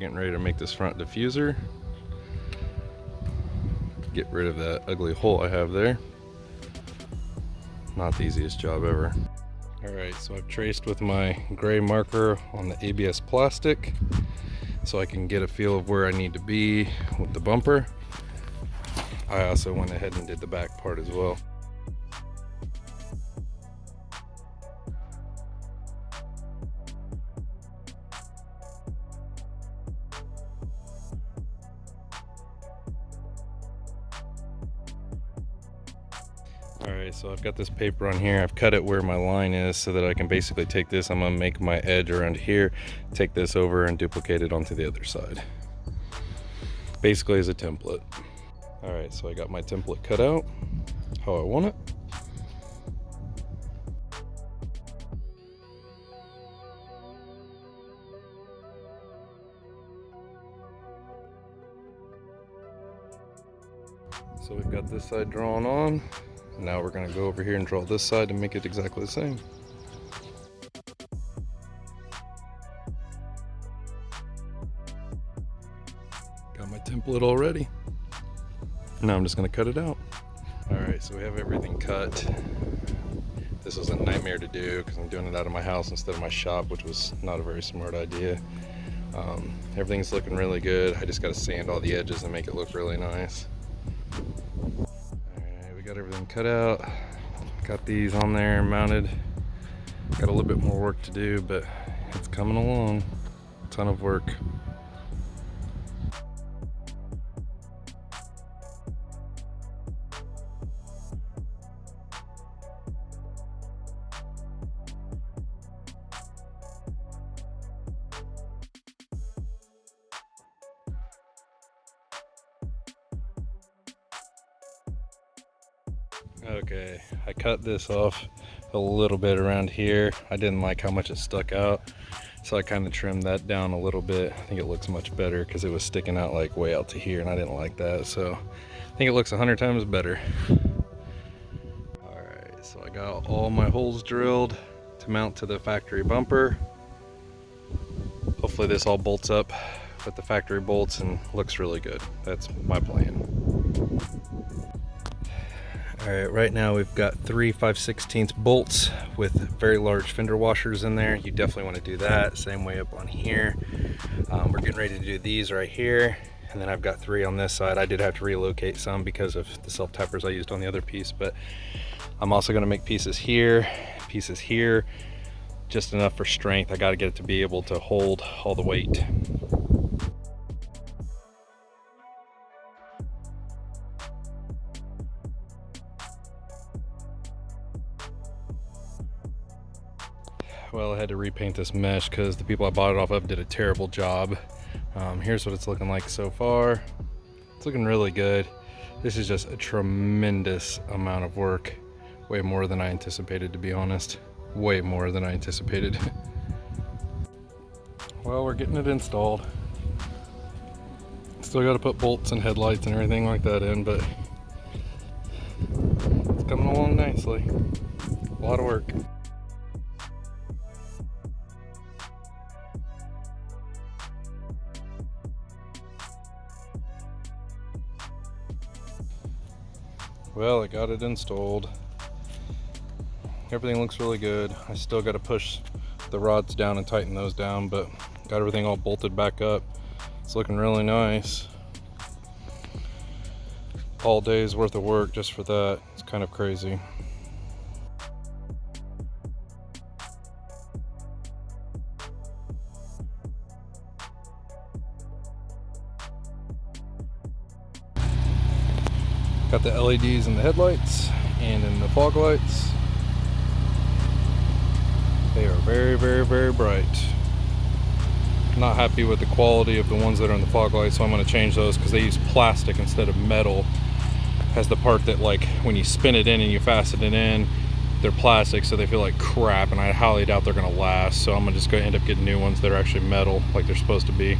getting ready to make this front diffuser. Get rid of that ugly hole I have there. Not the easiest job ever. Alright, so I've traced with my gray marker on the ABS plastic so I can get a feel of where I need to be with the bumper. I also went ahead and did the back part as well. Alright, so I've got this paper on here. I've cut it where my line is so that I can basically take this. I'm going to make my edge around here, take this over and duplicate it onto the other side. Basically as a template. Alright, so I got my template cut out how I want it. So we've got this side drawn on. Now we're going to go over here and draw this side and make it exactly the same. Got my template all ready. Now I'm just going to cut it out. Alright, so we have everything cut. This was a nightmare to do because I'm doing it out of my house instead of my shop, which was not a very smart idea. Everything's looking really good. I just got to sand all the edges and make it look really nice. Got everything cut out, got these on there mounted. Got a little bit more work to do, but it's coming along. A ton of work. Okay, I cut this off a little bit around here. I didn't like how much it stuck out, so I kind of trimmed that down a little bit. I think it looks much better because it was sticking out like way out to here and I didn't like that, so I think it looks 100 times better. Alright, so I got all my holes drilled to mount to the factory bumper. Hopefully this all bolts up with the factory bolts and looks really good. That's my plan. Alright, right now we've got 3 5/16 bolts with very large fender washers in there. You definitely want to do that. Same way up on here. We're getting ready to do these right here. And then I've got 3 on this side. I did have to relocate some because of the self-tappers I used on the other piece. But I'm also going to make pieces here, just enough for strength. I got to get it to be able to hold all the weight. Well, I had to repaint this mesh because the people I bought it off of did a terrible job. Here's what it's looking like so far. It's looking really good. This is just a tremendous amount of work. Way more than I anticipated, to be honest. Way more than I anticipated. Well, we're getting it installed. Still got to put bolts and headlights and everything like that in, but it's coming along nicely. A lot of work. Well, I got it installed. Everything looks really good. I still got to push the rods down and tighten those down, but got everything all bolted back up. It's looking really nice. All day's worth of work just for that. It's kind of crazy. Got the LEDs in the headlights and in the fog lights. They are very, very, very bright. Not happy with the quality of the ones that are in the fog lights, so I'm going to change those because they use plastic instead of metal. Has the part that, like, when you spin it in and you fasten it in, they're plastic, so they feel like crap, and I highly doubt they're going to last. So I'm just going to end up getting new ones that are actually metal, like they're supposed to be.